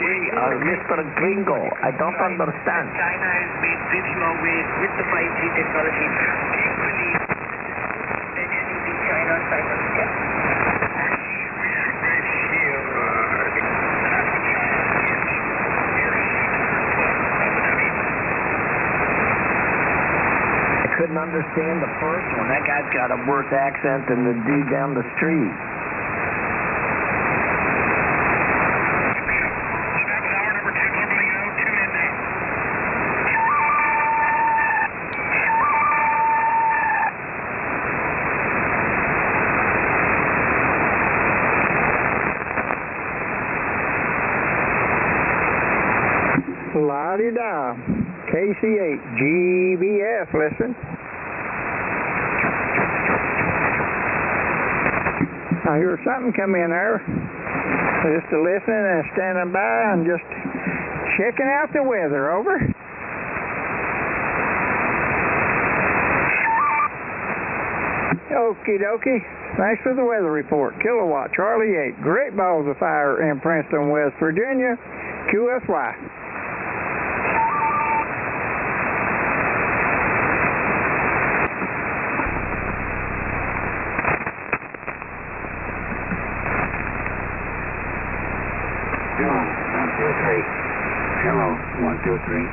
Mr. Gringo, I don't understand. China has made this Huawei with the 5G technology. Do you believe that using China cyber scam? I couldn't understand the first one. That guy's got a worse accent than the dude down the street. La-di-da. KC8 GBS, listen. I hear something come in there. Just listening and standing by and just checking out the weather. Over. Okie dokie. Thanks for the weather report. Kilowatt Charlie 8. Great balls of fire in Princeton, West Virginia. QSY. Hello, 1, 2, 3.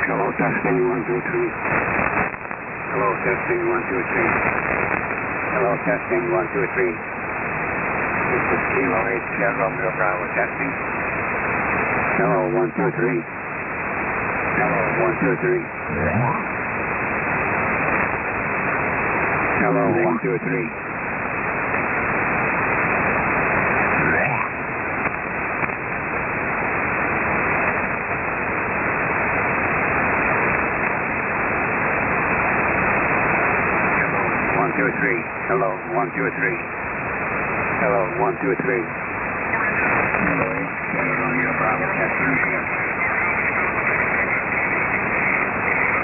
Hello, testing, 1, 2, 3. Hello, testing, 1, 2, 3. Hello, testing, 1, 2, 3. This is Kilo 8, Sierra Romeo Bravo, testing. Hello, 1, 2, 3. Hello, 1, 2, 3. Hello, 1, 2, 3. Hello, 1, 2, 3. Hello, 1, 2, 3. Hello, Sierra Romeo Bravo, testing here.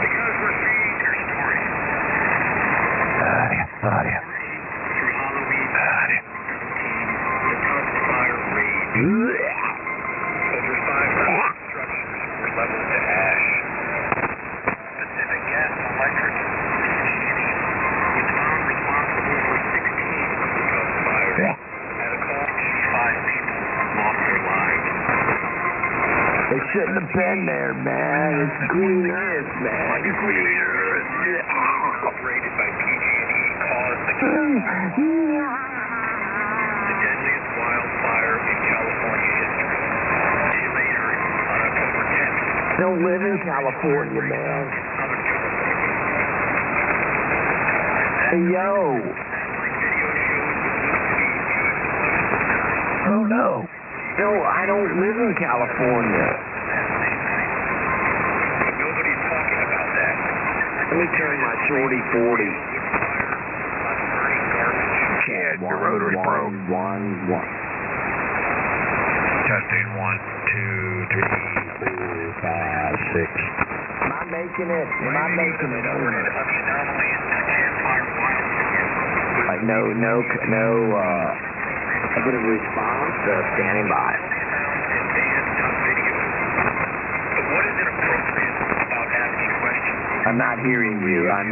Because we're seeing your story. Through Halloween, team, the Cubs fire rage. Over 500 structures were leveled to ash. Pacific Gas and Electric, PG&E, was found responsible for 16 of the Cubs fires. At a cost, 85 people lost their lives. They shouldn't have been there, man. It's green earth, man. It's green earth. Operated by PG&E caused the deadliest wildfire in California history. A day later, on October 10th, Don't live in California, man. Southern California. Hey, yo. Video shows the blue Oh, no. No, I don't live in California. But nobody's talking about that. Let me turn my shorty 40. Chad, your rotor's broke. 1, 1. Testing 1, 2, 3, 4, 5, 6. Am I making it? Over. Like, no, negative response, standing by. What is inappropriate about asking questions? I'm not hearing you. There are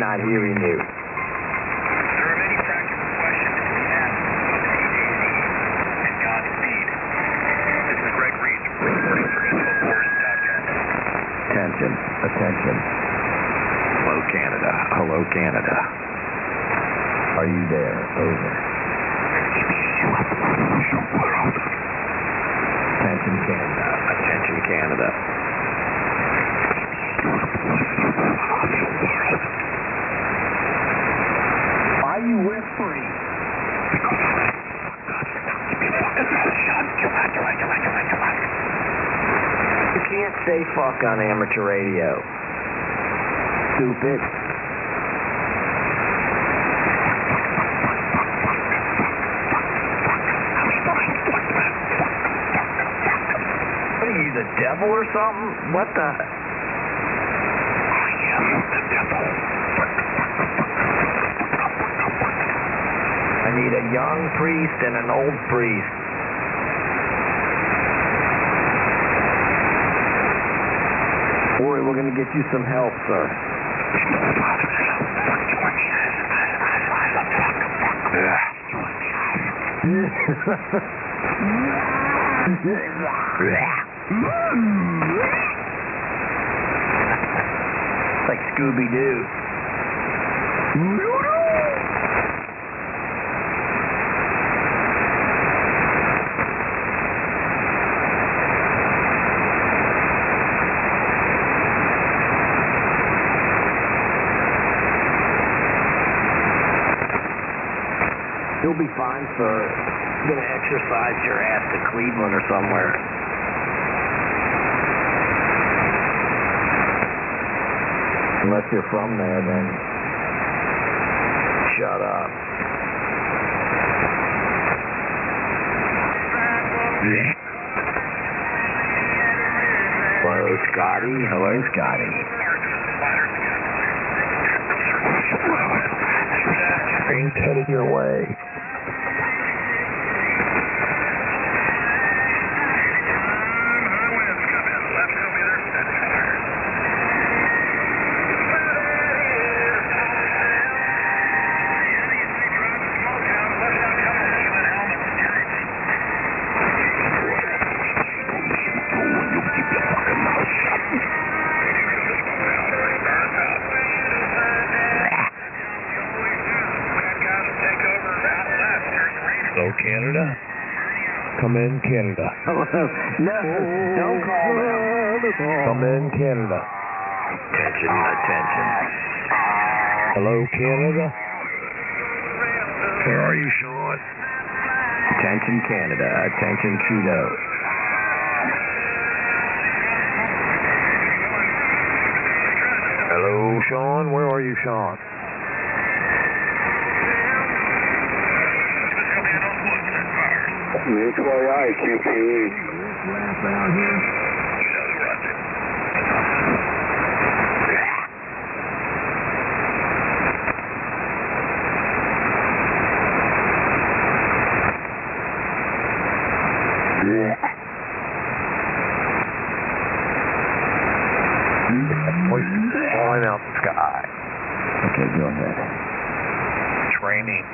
many practical questions to be asked of AJC and Godspeed. This is Greg Reed, reporting for InfoWars.com. Attention. Hello, Canada. Are you there? Over. Attention, Canada. Why are you whispering? You can't say fuck on amateur radio. Stupid. What are you, the devil or something? What the? I am the devil. I need a young priest and an old priest. Corey, we're going to get you some help, sir. Like Scooby-Doo. You'll be fine, sir. You're gonna exercise your ass to Cleveland or somewhere. Unless you're from there, then shut up. Hello, Scotty. Hello, Scotty. Train's headed your way. Hello, Canada. Come in, Canada. No, don't call them. Come in, Canada. Attention, attention. Hello, Canada. Where are you, Sean? Attention, Canada. Attention, Trudeau. Hello, Sean. Where are you, Sean? HYI, QPE. Falling out the sky. Okay, go ahead. Training.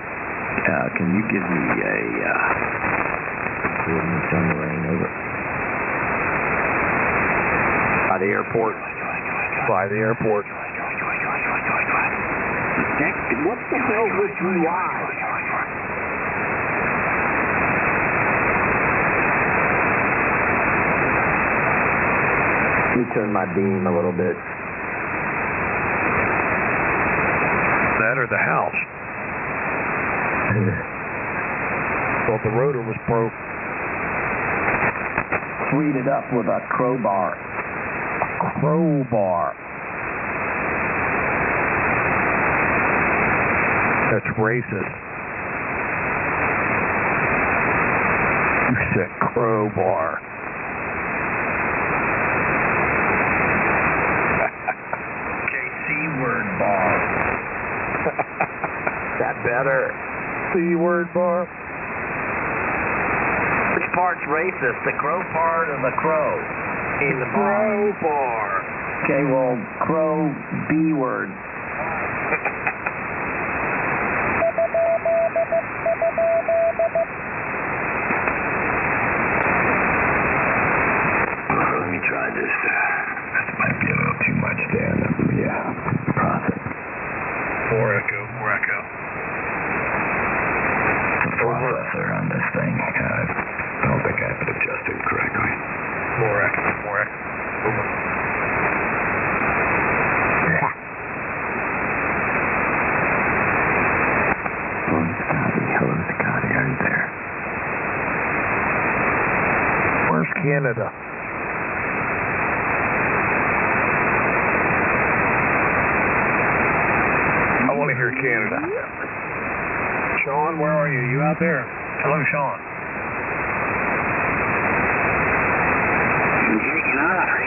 Can you give me a coordinates on the rain over? By the airport. By the airport. What the hell with UI? Let me turn my beam a little bit. That or the house. Thought the rotor was broke. Freed it up with a crowbar. Crowbar. That's racist. You said crowbar. C-word bar. That better. C-word bar? Which part's racist? The crow part or the crow? In the bar. Crowbar. Okay, well, crow B-word. Let me try this. This might be a little too much there. Process. More echo. More echo. Processor on this thing. I don't think I have it adjusted correctly. More echo. More echo. Over. Hello, Scotty. Are you there? Where's Canada? I want to hear Canada. Sean, where are you? You out there? Hello, Sean. I'm hanging on.